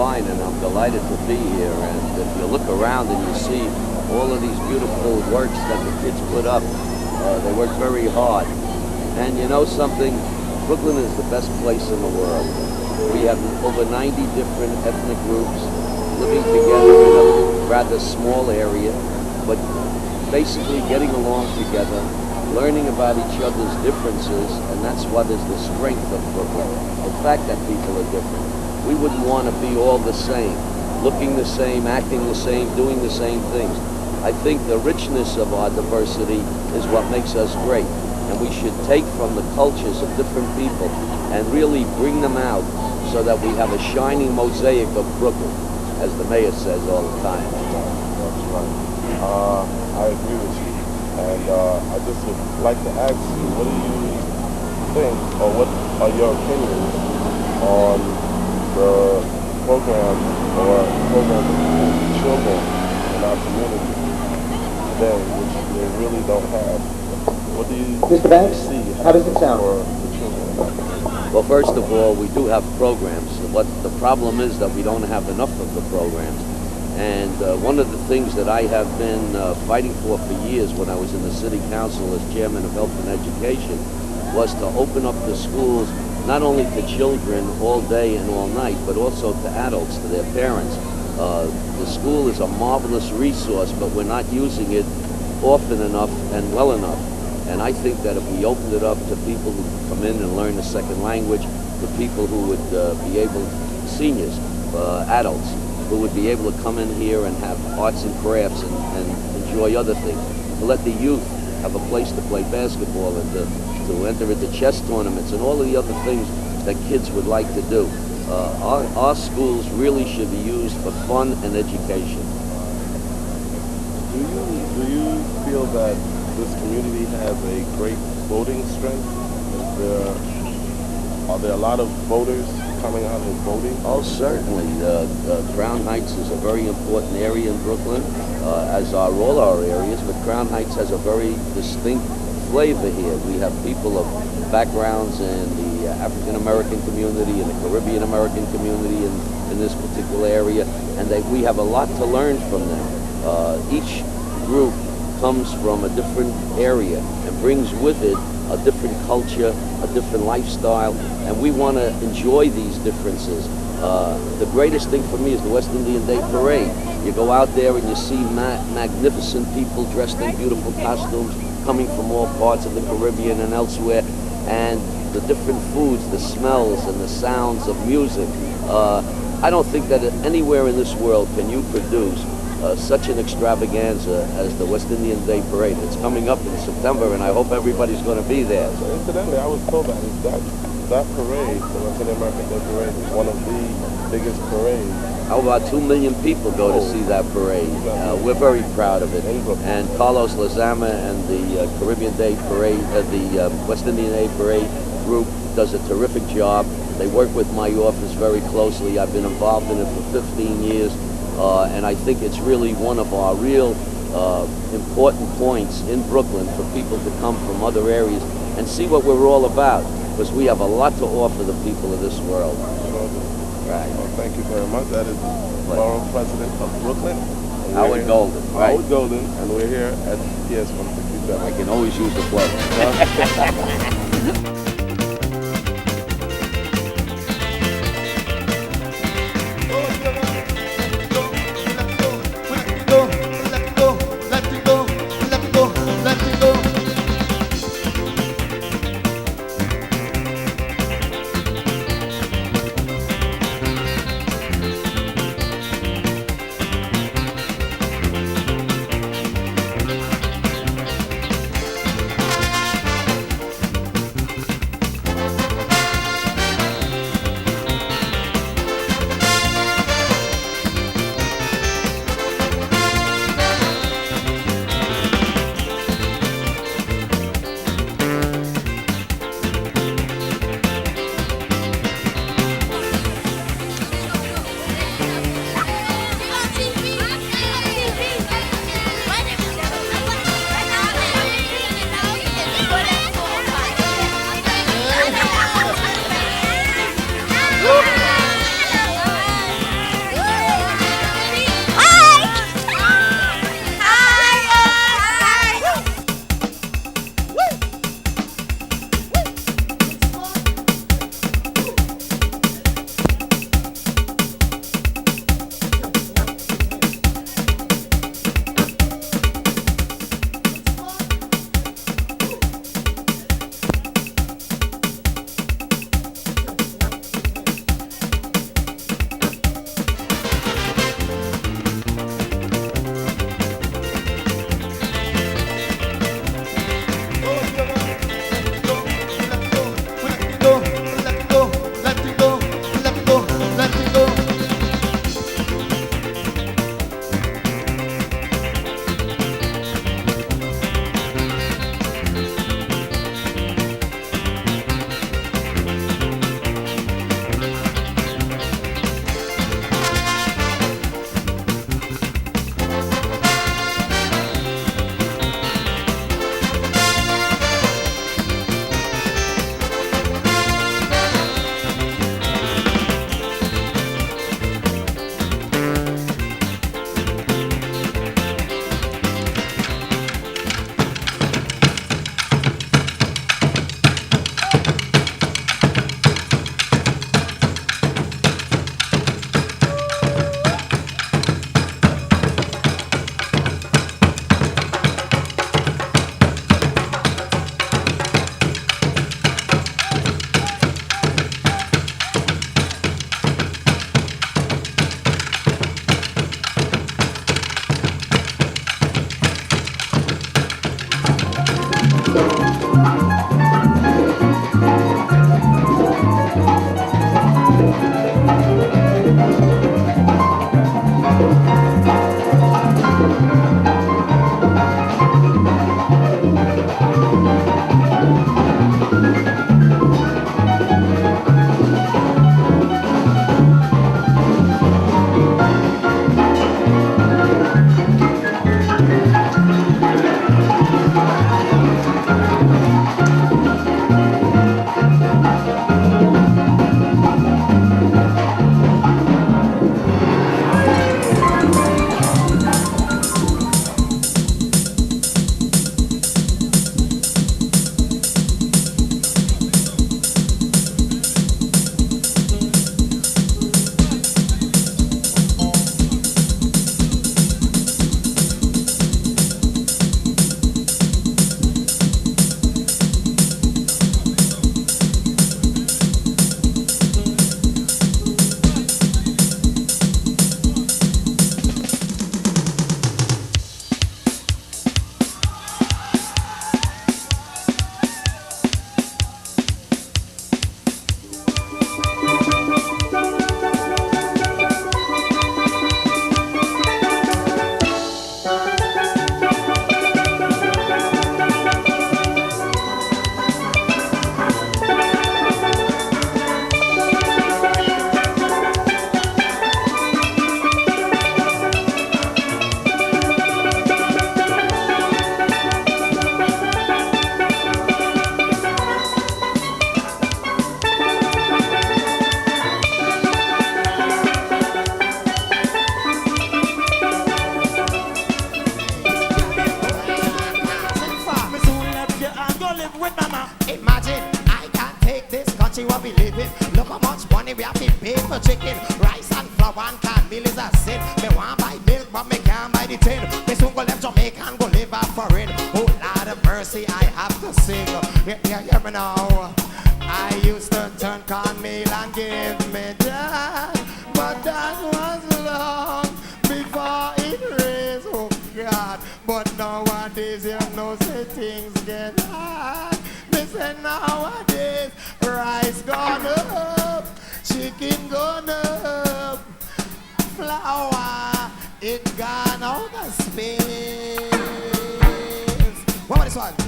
fine, and I'm delighted to be here. And if you look around and you see all of these beautiful works that the kids put up, they work very hard. And you know something? Brooklyn is the best place in the world. We have over 90 different ethnic groups living together in a rather small area, but basically getting along together, learning about each other's differences, and that's what is the strength of Brooklyn. The fact that people are different. We wouldn't want to be all the same, looking the same, acting the same, doing the same things. I think the richness of our diversity is what makes us great, and we should take from the cultures of different people and really bring them out so that we have a shining mosaic of Brooklyn, as the mayor says all the time. That's right. I agree with you. And I just would like to ask you, what do you think, or what are your opinions on the programs for children in our community today, which they really don't have? What do you Mr. Banks, see how does it sound? for the children? Well, first of all, we do have programs. What the problem is that we don't have enough of the programs. And one of the things that I have been fighting for years when I was in the city council as chairman of health and education was to open up the schools not only to children all day and all night, but also to adults, to their parents. The school is a marvelous resource, but we're not using it often enough and well enough. And I think that if we opened it up to people who come in and learn a second language, to people who would be able, seniors, adults, who would be able to come in here and have arts and crafts and enjoy other things, to let the youth have a place to play basketball and to enter into chess tournaments and all of the other things that kids would like to do. Our schools really should be used for fun and education. Do you feel that this community has a great voting strength? Are there a lot of voters coming out and voting? Oh, certainly. Crown Heights is a very important area in Brooklyn, as are all our areas, but Crown Heights has a very distinct flavor here. We have people of backgrounds in the African American community and the Caribbean American community in this particular area, and we have a lot to learn from them. Each group comes from a different area and brings with it a different culture, a different lifestyle, and we want to enjoy these differences. The greatest thing for me is the West Indian Day Parade. You go out there and you see magnificent people dressed in beautiful costumes coming from all parts of the Caribbean and elsewhere, and the different foods, the smells and the sounds of music. I don't think that anywhere in this world can you produce such an extravaganza as the West Indian Day Parade. It's coming up in September, and I hope everybody's going to be there. So incidentally, I was told that parade, the West Indian American Day Parade, is one of the biggest parades. How about 2 million people go to see that parade? We're very proud of it. And Carlos Lazama and the Caribbean Day Parade, the West Indian Day Parade group does a terrific job. They work with my office very closely. I've been involved in it for 15 years. And I think it's really one of our real important points in Brooklyn for people to come from other areas and see what we're all about, because we have a lot to offer the people of this world. Right. Well, thank you very much. That is Borough President of Brooklyn. Howard Golden. Right. Howard Golden, and we're here at PS 167. I can always use the plug. money we have to pay for chicken. Rice and flour and cornmeal is a sin. Me want buy milk but me can't buy the tin. Me soon go left Jamaica and go live out foreign. Oh Lord of mercy, I have to sing. Hear me now. I used to turn cornmeal and give me that, but that was long before it raised. Oh God, but nowadays you know say things get hard. They say nowadays rice gone up, chicken gone up, flour it gone out of space. What about this one?